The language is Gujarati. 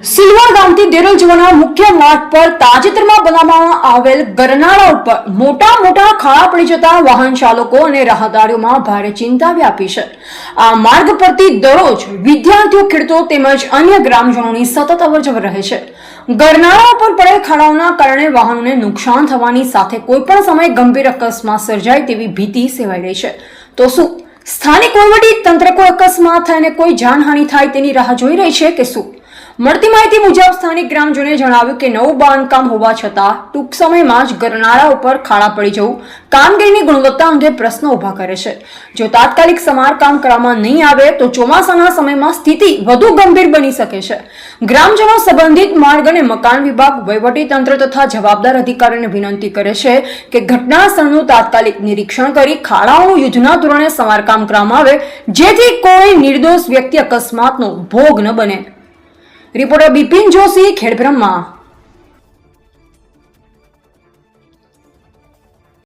સિલવર ગામથી દેરોલ જવાના મુખ્ય માર્ગ પર તાજેતરમાં બનાવવામાં આવેલ ગરનાળા ઉપર મોટા ખાડા પડી જતા વાહન ચાલકો અને રાહદારીઓમાં ભારે ચિંતા વ્યાપી છે। આ માર્ગ પરથી દરરોજ વિદ્યાર્થીઓ, ખેડૂતો તેમજ અન્ય ગ્રામજનોની સતત અવરજવર રહે છે। ગરનાળા ઉપર પડેલ ખાડાઓના કારણે વાહનોને નુકસાન થવાની સાથે કોઈપણ સમયે ગંભીર અકસ્માત સર્જાય તેવી ભીતિ સેવાઈ રહી છે। તો શું સ્થાનિક વહીવટી તંત્ર કોઈ અકસ્માત થાય અને કોઈ જાનહાનિ થાય તેની રાહ જોઈ રહી છે કે શું? મળતી માહિતી મુજબ સ્થાનિક ગ્રામજનોએ જણાવ્યું કે નવું બાંધકામ હોવા છતાં ટૂંક સમયમાં જ ગરનાળા ઉપર ખાડા પડી જવું કામગીરીની ગુણવત્તા અંગે પ્રશ્નો ઉભા કરે છે। જો તાત્કાલિક સમારકામ કરવામાં નહીં આવે તો ચોમાસાના સમયમાં સ્થિતિ વધુ ગંભીર બની શકે છે। ગ્રામજનો સંબંધિત માર્ગ અને મકાન વિભાગ, વહીવટી તંત્ર તથા જવાબદાર અધિકારીઓને વિનંતી કરે છે કે ઘટના સ્થળનું તાત્કાલિક નિરીક્ષણ કરી ખાડાઓનું યુદ્ધના ધોરણે સમારકામ કરવામાં આવે, જેથી કોઈ નિર્દોષ વ્યક્તિ અકસ્માતનો ભોગ ન બને। રિપોર્ટર બિપિન જોશી, ખેડબ્રહ્મા।